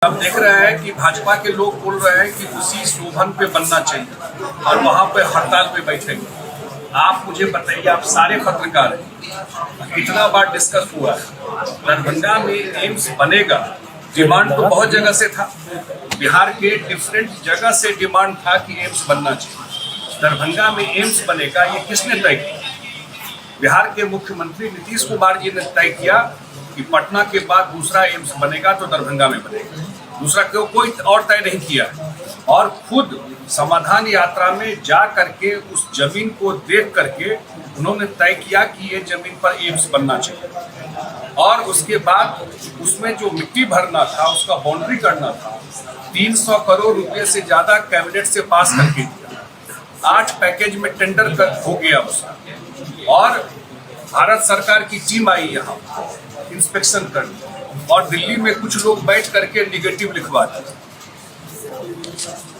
हम देख रहे हैं कि भाजपा के लोग बोल रहे हैं कि उसी शोभन पे बनना चाहिए और वहां पे हड़ताल पे बैठेंगे। आप मुझे बताइए, आप सारे पत्रकार हैं, कितना बार डिस्कस हुआ है दरभंगा में एम्स बनेगा? डिमांड तो बहुत जगह से था, बिहार के डिफरेंट जगह से डिमांड था कि एम्स बनना चाहिए। दरभंगा में एम्स बनेगा, ये किसने तय किया? बिहार के मुख्यमंत्री नीतीश कुमार जी ने तय किया कि पटना के बाद दूसरा एम्स बनेगा तो दरभंगा में बनेगा। दूसरा क्यों कोई और तय नहीं किया। और खुद समाधान यात्रा में जा करके उस जमीन को देख करके उन्होंने तय किया कि ये जमीन पर एम्स बनना चाहिए। और उसके बाद उसमें जो मिट्टी भरना था, उसका बाउंड्री करना था, 300 करोड़ रुपए से ज्यादा कैबिनेट से पास करके दिया। 8 पैकेज में टेंडर हो गया उसका, और भारत सरकार की टीम आई यहाँ इंस्पेक्शन करने, और दिल्ली में कुछ लोग बैठ करके निगेटिव लिखवा दिए।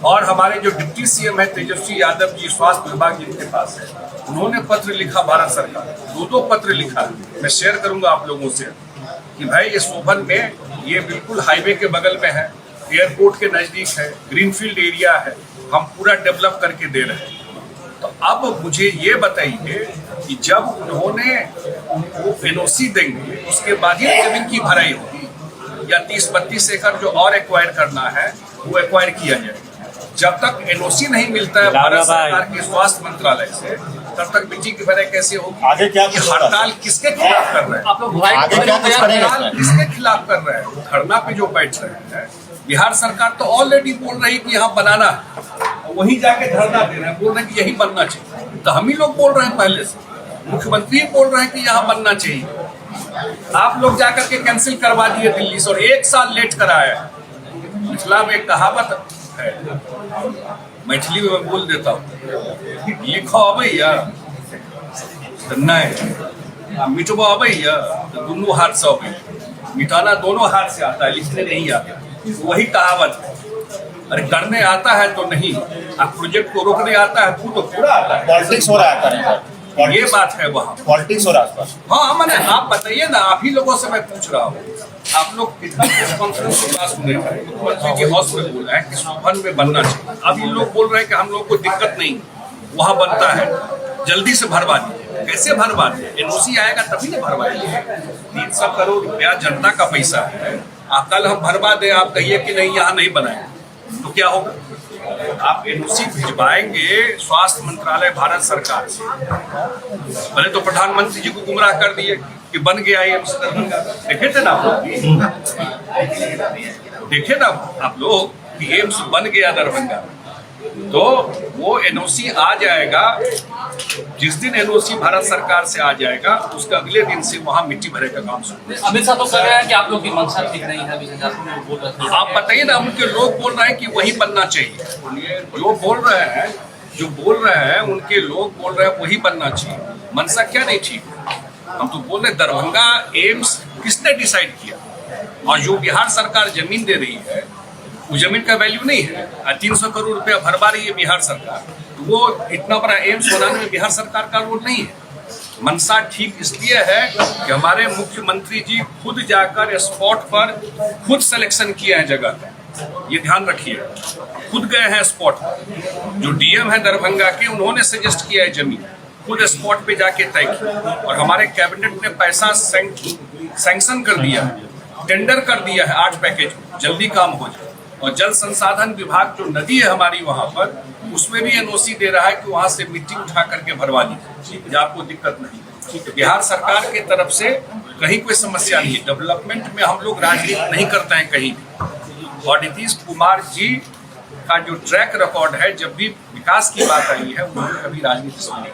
और हमारे जो डिप्टी सीएम है तेजस्वी यादव जी, स्वास्थ्य विभाग जिनके पास है, उन्होंने पत्र लिखा भारत सरकार, 2 पत्र लिखा। मैं शेयर करूंगा आप लोगों से कि भाई ये शोभन में, ये बिल्कुल हाईवे के बगल में है, एयरपोर्ट के नजदीक है, ग्रीनफील्ड एरिया है, हम पूरा डेवलप करके दे रहे हैं। तो अब मुझे ये बताइए कि जब उन्होंने वो एनओसी देंगे उसके बाद ही जमीन की भराई होगी, या 30-32 एकड़ जो और एक्वायर करना है वो एक्वायर किया जाए। जब तक एनओसी नहीं मिलता है भारत सरकार के स्वास्थ्य मंत्रालय से, तब तक मिट्टी की भराई कैसे होगी? आगे क्या हड़ताल किसके खिलाफ कर रहे हैं? हड़ताल किसके खिलाफ कर रहे हैं? धरना पे जो बैठ रहे हैं, बिहार सरकार तो ऑलरेडी बोल रही कि यहाँ बनाना है, वहीं जाके धरना दे रहे हैं, बोल रहे हैं कि यही बनना चाहिए। तो हम ही लोग बोल रहे हैं, पहले से मुख्यमंत्री बोल रहे हैं कि यहाँ बनना चाहिए। आप लोग जाकर के कैंसिल करवा दिए दिल्ली से, और 1 साल लेट कराया। मिथिला में एक कहावत है, मैथिली में मैं बोल देता हूँ, लिखो अबैया नहीं, मिटबो अबैया दोनों हाथ से अबैया। मिटाना दोनों हाथ से आता है, लिखने नहीं आता। वही कहावत है। अरे करने आता है तो नहीं, आप प्रोजेक्ट को रोकने आता है तो पूरा आता है। पॉलिटिक्स हो रहा है, ये बात है, वहाँ पॉलिटिक्स हो रहा है। हाँ, मैंने आप बताइए ना, आप ही लोगों से मैं पूछ रहा हूँ, आप लोग कितना कॉन्फ्रेंस सुने हैं? मुख्यमंत्री जी हाउस में बोल रहे हैं कि शोभन में बनना चाहिए। अब ये लोग बोल रहे हैं कि हम लोग को दिक्कत नहीं, वहाँ बनता है, जल्दी से भरवा दीजिए। कैसे भरवा दिए? एनओसी आएगा तभी ना भरवाएंगे। 300 करोड़ रुपया जनता का पैसा है। आप कल हम भरवा दें, आप कहिए कि नहीं यहाँ नहीं बनाए, तो क्या होगा? आप एनओसी भिजवाएंगे स्वास्थ्य मंत्रालय भारत सरकार से। पहले तो प्रधानमंत्री जी को गुमराह कर दिए कि बन गया एम्स दरभंगा। देखे थे ना आप लोग, देखे ना आप लोग कि एम्स बन गया दरभंगा। तो वो एनओसी आ जाएगा, जिस दिन एनओसी भारत सरकार से आ जाएगा उसका अगले दिन से वहाँ मिट्टी भरे का काम शुरू। अमित शाह तो कह रहे हैं कि आप लोग की मंशा ठीक नहीं है, बोल रहे हैं। आप बताइए ना, उनके लोग बोल रहे हैं कि वही बनना चाहिए। जो बोल रहे हैं उनके लोग बोल रहे हैं वही बनना चाहिए। मंशा क्या नहीं ठीक? हम तो बोल रहे दरभंगा एम्स किसने डिसाइड किया? और जो बिहार सरकार जमीन दे रही है, वो जमीन का वैल्यू नहीं है। 300 करोड़ रुपया भरवा रही है बिहार सरकार, तो वो इतना बड़ा एम्स बनाने में बिहार सरकार का रोल नहीं है। मंशा ठीक इसलिए है कि हमारे मुख्यमंत्री जी खुद जाकर स्पॉट पर खुद सिलेक्शन किए हैं जगह का। ये ध्यान रखिए, खुद गए हैं स्पॉट पर। जो डीएम है दरभंगा के, उन्होंने सजेस्ट किया है जमीन, खुद स्पॉट पे जाके तय किया। और हमारे कैबिनेट ने पैसा सैंक्शन कर दिया है, टेंडर कर दिया है 8 पैकेज, जल्दी काम हो जाए। और जल संसाधन विभाग जो नदी है हमारी वहाँ पर, उसमें भी एनओसी दे रहा है कि वहाँ से मिट्टी उठा करके भरवा दीजिए, आपको दिक्कत नहीं। बिहार सरकार के तरफ से कहीं कोई समस्या नहीं है। डेवलपमेंट में हम लोग राजनीति नहीं करते हैं कहीं भी। और नीतीश कुमार जी का जो ट्रैक रिकॉर्ड है, जब भी विकास की बात आई है उन्होंने कभी राजनीति से नहीं